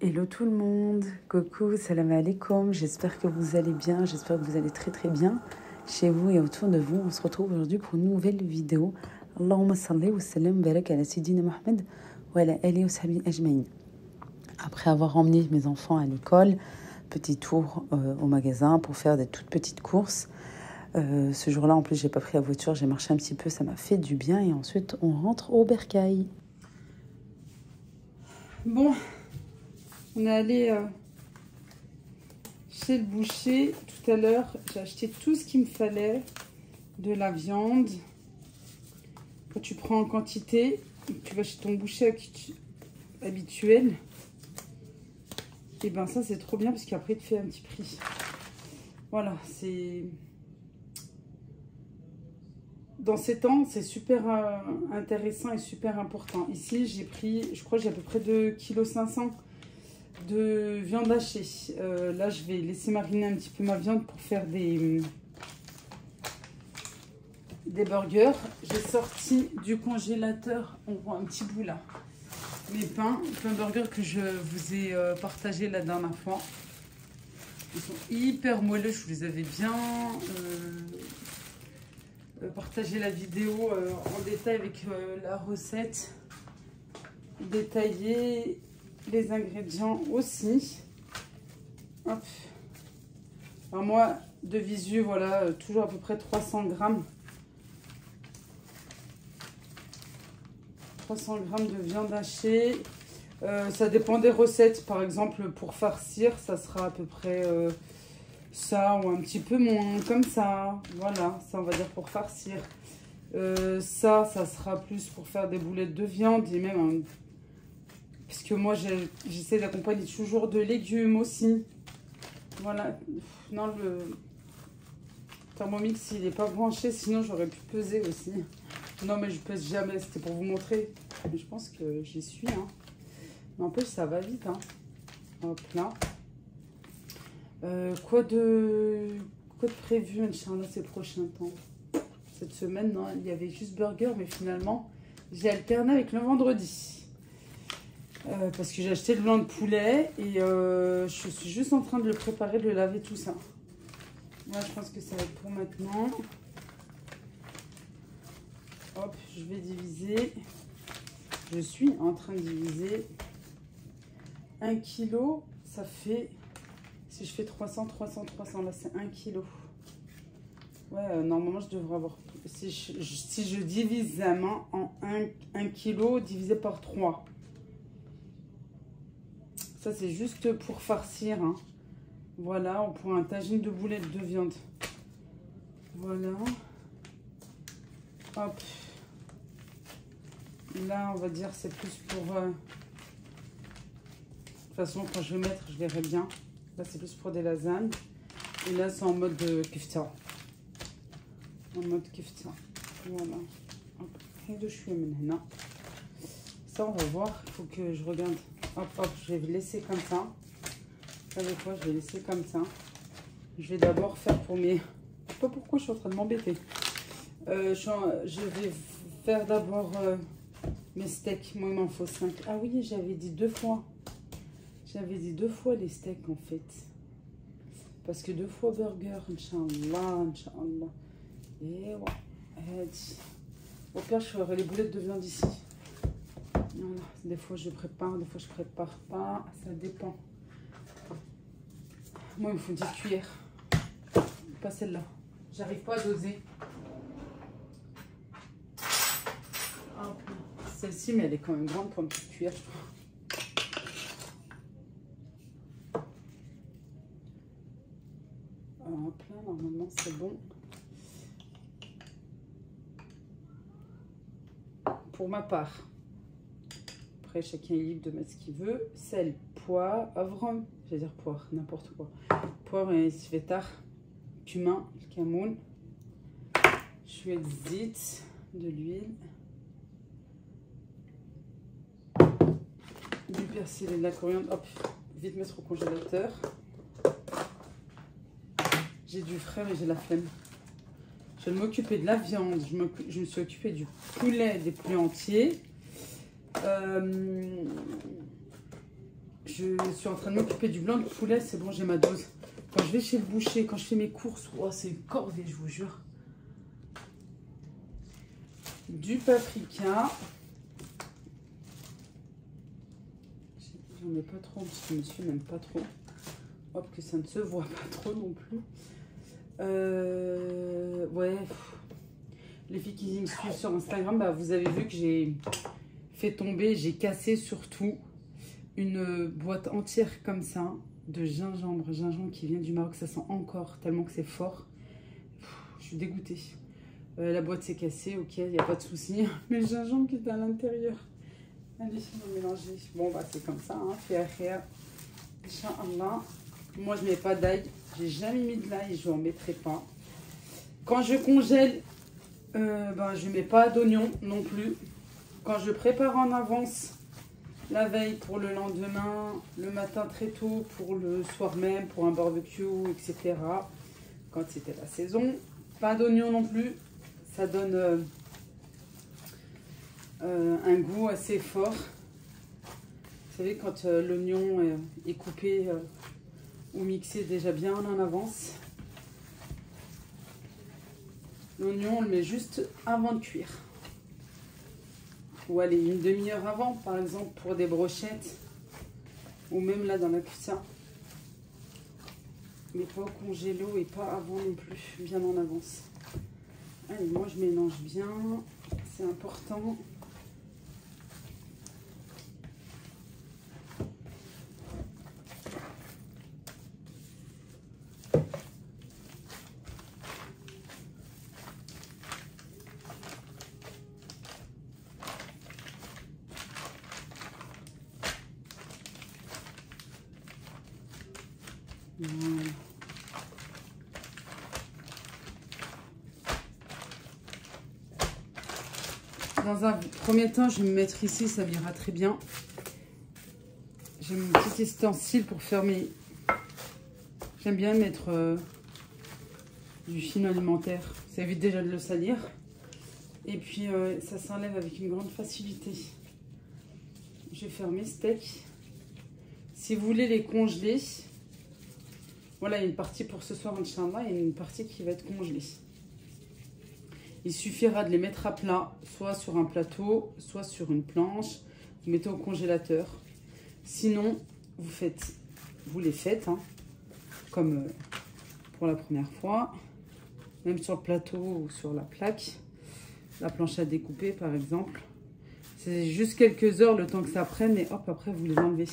Hello tout le monde, coucou, salam alaikum, j'espère que vous allez bien, j'espère que vous allez très très bien chez vous et autour de vous. On se retrouve aujourd'hui pour une nouvelle vidéo. Allahumma salli wa sallam barak ala Sayyidina Mohamed wa ala alihi wa sahbihi ajmaïn. Après avoir emmené mes enfants à l'école, petit tour au magasin pour faire des toutes petites courses. Ce jour-là, en plus, j'ai pas pris la voiture, j'ai marché un petit peu, ça m'a fait du bien et ensuite on rentre au bercail. Bon. On est allé chez le boucher tout à l'heure. J'ai acheté tout ce qu'il me fallait. De la viande. Quand tu prends en quantité, tu vas chez ton boucher habituel. Et ben ça c'est trop bien parce qu'après il te fait un petit prix. Voilà, c'est... Dans ces temps, c'est super intéressant et super important. Ici, j'ai pris, je crois que j'ai à peu près 2,5 kg de viande hachée. Là, je vais laisser mariner un petit peu ma viande pour faire des burgers. J'ai sorti du congélateur, on voit un petit bout là, mes pains burgers que je vous ai partagé la dernière fois. Ils sont hyper moelleux, je vous les avais bien partagé la vidéo en détail avec la recette détaillée. Les ingrédients aussi. Hop. Alors moi, de visu, voilà, toujours à peu près 300 grammes. 300 grammes de viande hachée. Ça dépend des recettes. Par exemple, pour farcir, ça sera à peu près ça ou un petit peu moins, comme ça. Voilà, ça on va dire pour farcir. Ça sera plus pour faire des boulettes de viande et même... Parce que moi, j'essaie d'accompagner toujours de légumes aussi. Voilà. Non, le Thermomix, il n'est pas branché. Sinon, j'aurais pu peser aussi. Non, mais je pèse jamais. C'était pour vous montrer. Mais je pense que j'y suis. Hein. N'empêche, ça va vite. Hein. Hop là. Quoi de prévu, Inch'Allah, ces prochains temps? Cette semaine, non, il y avait juste burger. Mais finalement, j'ai alterné avec le vendredi. Parce que j'ai acheté le blanc de poulet et je suis juste en train de le préparer, de le laver, tout ça. Moi, je pense que ça va être pour maintenant. Hop, je vais diviser. Je suis en train de diviser. 1 kg, ça fait... Si je fais 300, 300, 300, là, c'est 1 kg. Ouais, normalement, je devrais avoir... Si je divise la main en 1 kg divisé par 3. Ça, c'est juste pour farcir. Hein. Voilà, on prend un tagine de boulettes de viande. Voilà. Hop. Là, on va dire c'est plus pour... De toute façon, quand je vais mettre, je verrai bien. Là, c'est plus pour des lasagnes. Et là, c'est en mode kifta. En mode kifta. Voilà. Hop. Ça, on va voir. Il faut que je regarde. Hop, hop, je vais laisser comme ça. Vous savez quoi, je vais laisser comme ça. Je vais d'abord faire pour mes... Je sais pas pourquoi je suis en train de m'embêter. Je vais faire d'abord mes steaks. Moi, il m'en faut 5. Ah oui, j'avais dit 2 fois. J'avais dit 2 fois les steaks, en fait. Parce que 2 fois burger, Inch'Allah, Inch'Allah. Et ouais. Au pire, je ferai les boulettes de viande ici. Voilà. Des fois je prépare, des fois je prépare pas, ça dépend. Moi il me faut 10 cuillères, pas celle-là. J'arrive pas à doser. Celle-ci, mais elle est quand même grande pour une petite cuillère, je crois. Hop là, normalement c'est bon. Pour ma part. Après, chacun est libre de mettre ce qu'il veut. Sel, poivre, j'allais dire poire, n'importe quoi. Poivre et svétar, cumin, camoun. Chouette zit, de l'huile. Du persil et de la coriandre. Hop, vite mettre au congélateur. J'ai du frais, mais j'ai la flemme. Je vais m'occuper de la viande. Je me suis occupée du poulet, des poulets entiers. je suis en train de m'occuper du blanc de poulet. C'est bon, j'ai ma dose. Quand je vais chez le boucher, quand je fais mes courses, oh, c'est une corvée, je vous jure. Du paprika. J'en mets pas trop parce que monsieur n'aime pas trop. Hop, que ça ne se voit pas trop non plus. Ouais. Les filles qui me suivent sur Instagram, bah, vous avez vu que j'ai fait tomber, j'ai cassé surtout une boîte entière comme ça de gingembre. Gingembre qui vient du Maroc, ça sent encore tellement que c'est fort. Je suis dégoûtée. La boîte s'est cassée, ok, il n'y a pas de souci. Mais le gingembre qui est à l'intérieur. Allez, on va mélanger. Bon, bah c'est comme ça, hein. Inch'Allah. Moi, je ne mets pas d'ail. J'ai jamais mis de l'ail et je n'en mettrai pas. Quand je congèle, ben, je ne mets pas d'oignon non plus. Quand je prépare en avance, la veille pour le lendemain, le matin très tôt, pour le soir même, pour un barbecue, etc. Quand c'était la saison. Pas d'oignon non plus. Ça donne un goût assez fort. Vous savez, quand l'oignon est coupé ou mixé déjà bien en avance. L'oignon, on le met juste avant de cuire. Ou allez, une demi-heure avant, par exemple, pour des brochettes. Ou même là, dans la cuisine. Mais pas au congélo et pas avant non plus, bien en avance. Allez, moi, je mélange bien. C'est important. Voilà. Dans un premier temps, je vais me mettre ici, ça m'ira très bien. J'ai mon petit ustensile pour faire mes... J'aime bien mettre du film alimentaire. Ça évite déjà de le salir. Et puis, ça s'enlève avec une grande facilité. Je vais faire mes steaks. Si vous voulez les congeler... Voilà, il y a une partie pour ce soir, Inch'Allah, et une partie qui va être congelée. Il suffira de les mettre à plat, soit sur un plateau, soit sur une planche. Vous mettez au congélateur. Sinon, vous les faites, hein, comme pour la première fois. Même sur le plateau ou sur la plaque. La planche à découper, par exemple. C'est juste quelques heures, le temps que ça prenne, et hop, après, vous les enlevez.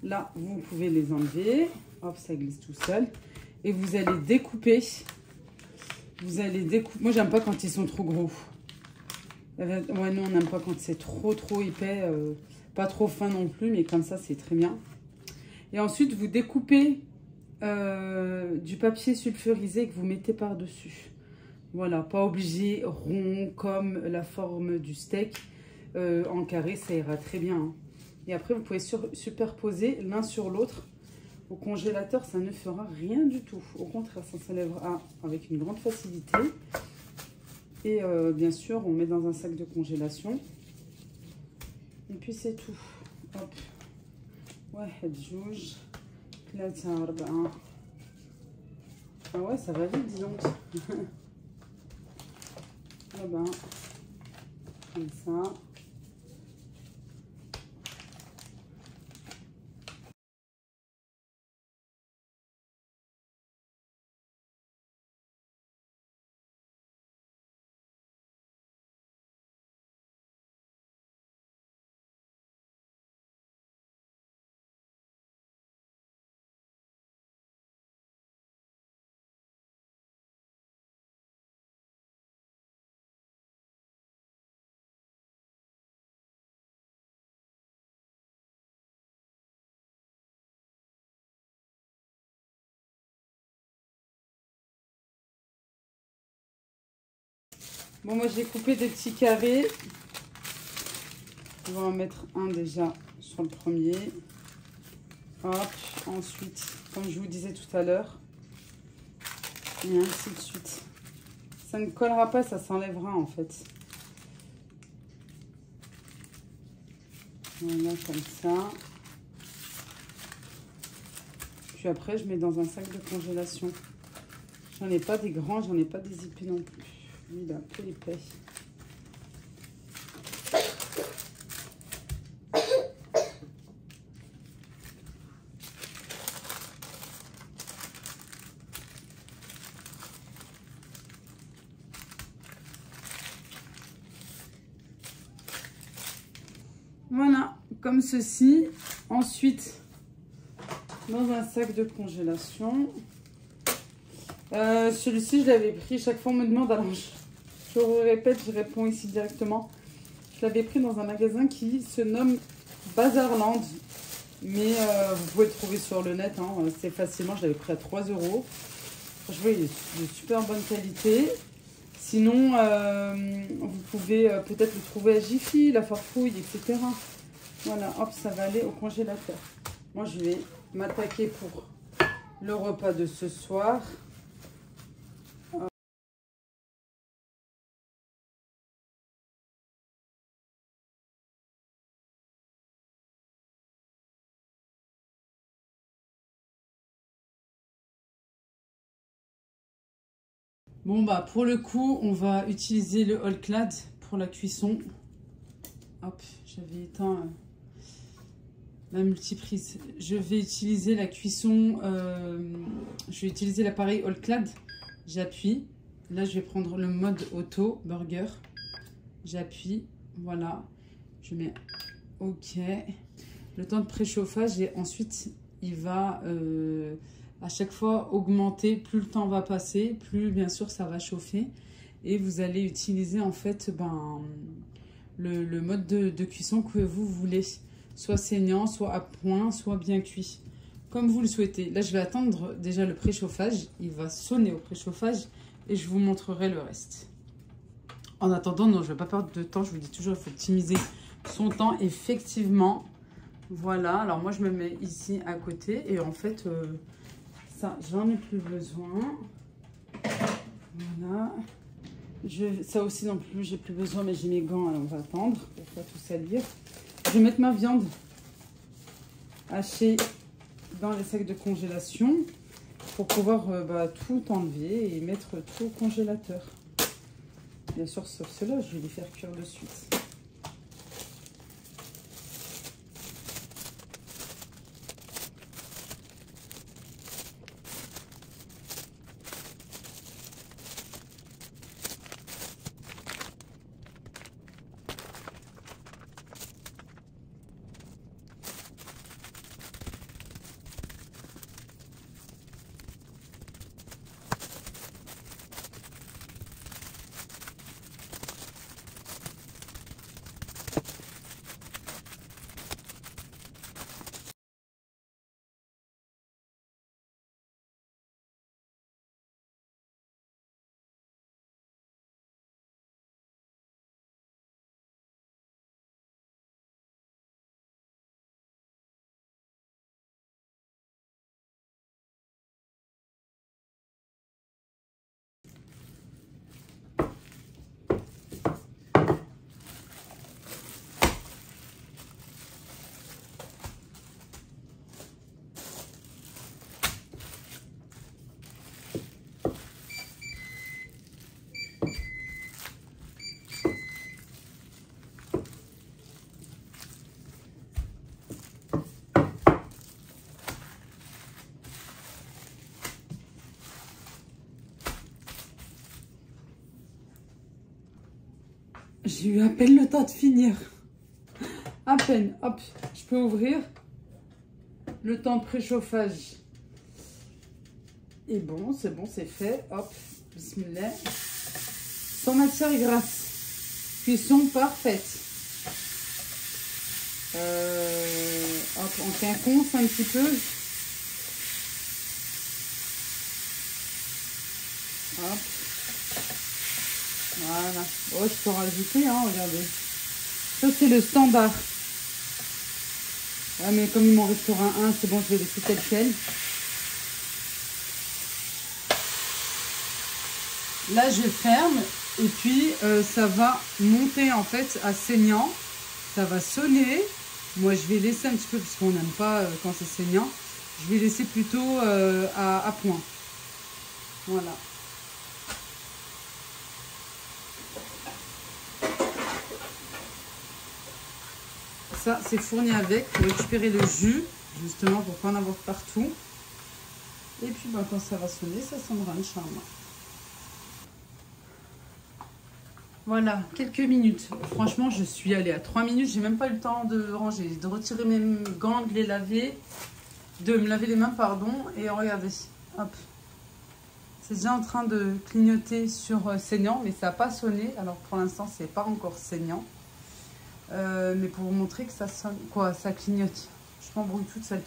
Là, vous pouvez les enlever. Hop, ça glisse tout seul. Et vous allez découper. Vous allez découper. Moi, j'aime pas quand ils sont trop gros. Ouais, nous, on n'aime pas quand c'est trop épais. Pas trop fin non plus, mais comme ça, c'est très bien. Et ensuite, vous découpez du papier sulfurisé que vous mettez par-dessus. Voilà, pas obligé rond comme la forme du steak. En carré, ça ira très bien. Hein. Et après, vous pouvez superposer l'un sur l'autre. Au congélateur, ça ne fera rien du tout. Au contraire, ça s'enlèvera avec une grande facilité. Et bien sûr, on met dans un sac de congélation. Et puis, c'est tout. Hop. واحد جوج ثلاثة أربعة. Ah ouais, ça va vite, dis donc. Là-bas. Comme ça. Bon, moi j'ai coupé des petits carrés. On va en mettre un déjà sur le premier. Hop, ensuite, comme je vous disais tout à l'heure, et ainsi de suite. Ça ne collera pas, ça s'enlèvera en fait. Voilà, comme ça. Puis après, je mets dans un sac de congélation. J'en ai pas des grands, j'en ai pas des épais non plus. Lui, il est un peu épais. Voilà, comme ceci. Ensuite, dans un sac de congélation. Celui-ci, je l'avais pris. Chaque fois, on me demande, alors je répète, je réponds ici directement. Je l'avais pris dans un magasin qui se nomme Bazarland. Mais vous pouvez le trouver sur le net, hein, c'est facilement. Je l'avais pris à 3 €. Franchement, il est de super bonne qualité. Sinon, vous pouvez peut-être le trouver à Jiffy, la Farfouille, etc. Voilà, hop, ça va aller au congélateur. Moi, je vais m'attaquer pour le repas de ce soir. Bon, bah, pour le coup, on va utiliser le All-Clad pour la cuisson. Hop, j'avais éteint la multiprise. Je vais utiliser la cuisson, je vais utiliser l'appareil All-Clad. J'appuie. Là, je vais prendre le mode auto burger. J'appuie, voilà. Je mets OK. Le temps de préchauffage et ensuite, il va à chaque fois augmenter. Plus le temps va passer, plus bien sûr ça va chauffer. Et vous allez utiliser en fait le mode de cuisson que vous voulez. Soit saignant, soit à point, soit bien cuit. Comme vous le souhaitez. Là, je vais attendre déjà le préchauffage. Il va sonner au préchauffage et je vous montrerai le reste. En attendant, non, je ne vais pas perdre de temps. Je vous dis toujours, il faut optimiser son temps. Effectivement, voilà. Alors, moi, je me mets ici à côté. Et en fait, ça, j'en ai plus besoin. Voilà. Ça aussi non plus, j'ai plus besoin, mais j'ai mes gants. Alors, on va attendre pour pas tout salir. Je vais mettre ma viande hachée dans les sacs de congélation pour pouvoir tout enlever et mettre tout au congélateur. Bien sûr, sauf cela, je vais les faire cuire de suite. J'ai eu à peine le temps de finir. À peine. Hop, je peux ouvrir. Le temps de préchauffage est bon, c'est fait. Hop, bismillah. Sans matière grasse. Cuisson parfaite. Hop, on quinconce un petit peu. Hop. Voilà. Oh, je peux rajouter, hein, regardez. Ça, c'est le standard. Ah, mais comme il m'en restera un, c'est bon, je vais laisser tel quel. Là, je ferme. Et puis, ça va monter, en fait, à saignant. Ça va sonner. Moi, je vais laisser un petit peu, parce qu'on n'aime pas quand c'est saignant. Je vais laisser plutôt à point. Voilà. Ça, c'est fourni avec pour récupérer le jus, justement pour pas en avoir partout. Et puis, bah, quand ça va sonner, ça sonnera, Inch'Allah. Voilà, quelques minutes. Franchement, je suis allée à 3 minutes. J'ai même pas eu le temps de ranger, de retirer mes gants, de les laver, de me laver les mains, pardon. Et regardez, hop. C'est déjà en train de clignoter sur saignant, mais ça n'a pas sonné. Alors pour l'instant, c'est pas encore saignant. Mais pour vous montrer que ça sonne, quoi, ça clignote. Je m'embrouille toute seule.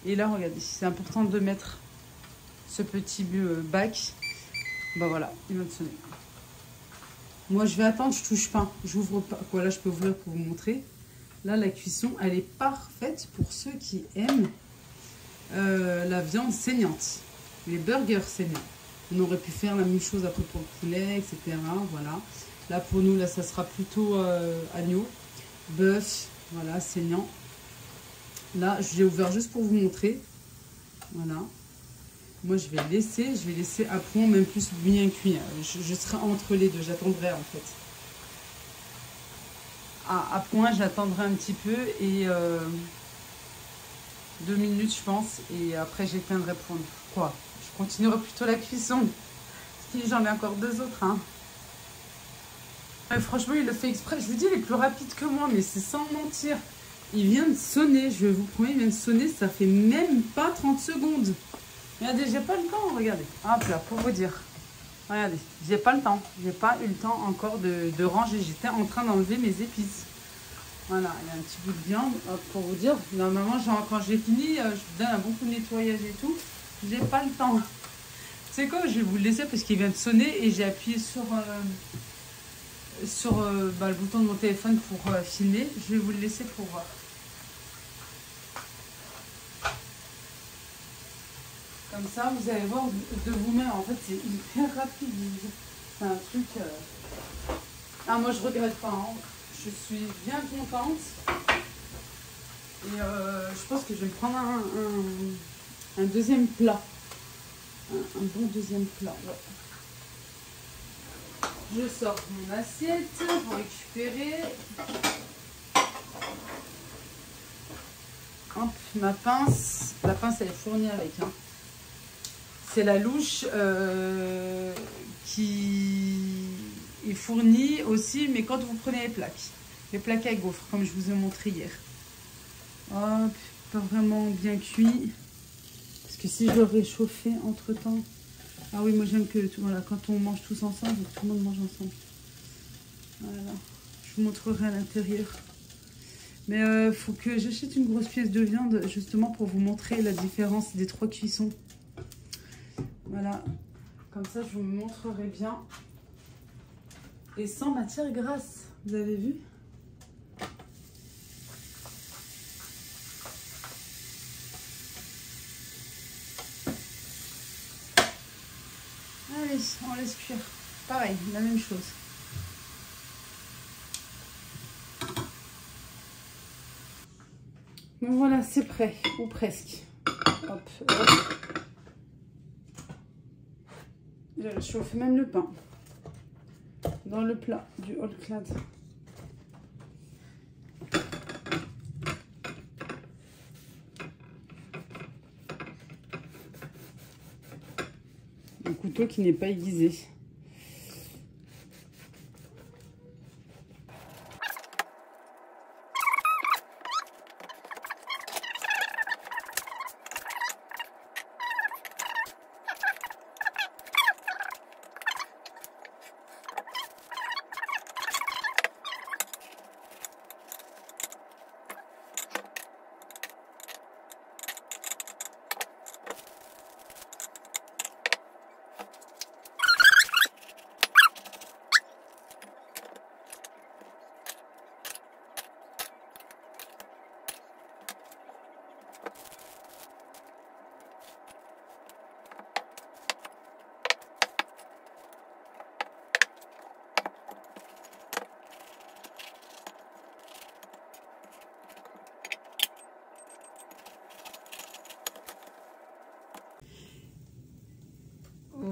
Et là, regardez, c'est important de mettre ce petit bac. Bah voilà, il vient de sonner. Moi, je vais attendre, je touche pas. J'ouvre pas. Quoi, là, je peux ouvrir pour vous montrer. Là, la cuisson, elle est parfaite pour ceux qui aiment la viande saignante. Les burgers saignants. On aurait pu faire la même chose après pour le poulet, etc. Voilà. Là, pour nous, là, ça sera plutôt agneau, bœuf, voilà, saignant. Là, je l'ai ouvert juste pour vous montrer. Voilà. Moi, je vais laisser à point, même plus bien cuit. Je serai entre les deux, j'attendrai en fait. À point, j'attendrai un petit peu et 2 minutes, je pense. Et après, j'éteindrai pour quoi. Je continuerai plutôt la cuisson. Si j'en ai encore 2 autres. Hein. Franchement, il le fait exprès. Je vous dis, il est plus rapide que moi, mais c'est sans mentir. Il vient de sonner, je vous promets, il vient de sonner. Ça fait même pas 30 secondes. Regardez, j'ai pas le temps, regardez. Hop là, pour vous dire. Regardez, j'ai pas le temps. J'ai pas eu le temps encore de ranger. J'étais en train d'enlever mes épices. Voilà, il y a un petit bout de viande. Hop, pour vous dire, normalement, genre, quand j'ai fini, je vous donne un bon coup de nettoyage et tout. J'ai pas le temps. C'est quoi, je vais vous le laisser parce qu'il vient de sonner et j'ai appuyé sur le bouton de mon téléphone pour filmer. Je vais vous le laisser pour voir. Comme ça, vous allez voir de vous-même. En fait, c'est hyper rapide. C'est un truc... Ah, moi, je regrette pas. Hein. Je suis bien contente. Et je pense que je vais me prendre un deuxième plat. Un bon deuxième plat. Ouais. Je sors mon assiette pour récupérer. Hop, ma pince. La pince, elle est fournie avec. Hein. C'est la louche qui est fournie aussi, mais quand vous prenez les plaques à gaufres, comme je vous ai montré hier. Hop, pas vraiment bien cuit. Parce que si je le réchauffais entre temps. Ah oui, moi j'aime que voilà, quand on mange tous ensemble, tout le monde mange ensemble. Voilà, je vous montrerai à l'intérieur. Mais il faut que j'achète une grosse pièce de viande justement pour vous montrer la différence des 3 cuissons. Voilà, comme ça je vous montrerai bien. Et sans matière grasse, vous avez vu? Allez, on laisse cuire. Pareil, la même chose. Donc voilà, c'est prêt, ou presque. Hop, hop. Je chauffe même le pain dans le plat du All-Clad. Un couteau qui n'est pas aiguisé.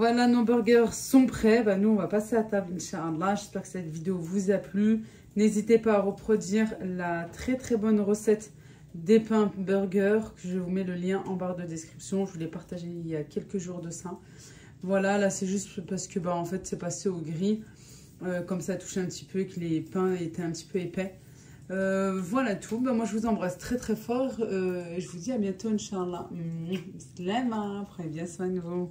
Voilà, nos burgers sont prêts. Bah, nous, on va passer à table, Inch'Allah. J'espère que cette vidéo vous a plu. N'hésitez pas à reproduire la très très bonne recette des pains burgers. Je vous mets le lien en barre de description. Je vous l'ai partagé il y a quelques jours de ça. Voilà, là c'est juste parce que bah, en fait c'est passé au gris. Comme ça touche un petit peu et que les pains étaient un petit peu épais. Voilà tout. Bah, moi je vous embrasse très très fort. Je vous dis à bientôt, Inch'Allah. Prenez bien soin de vous.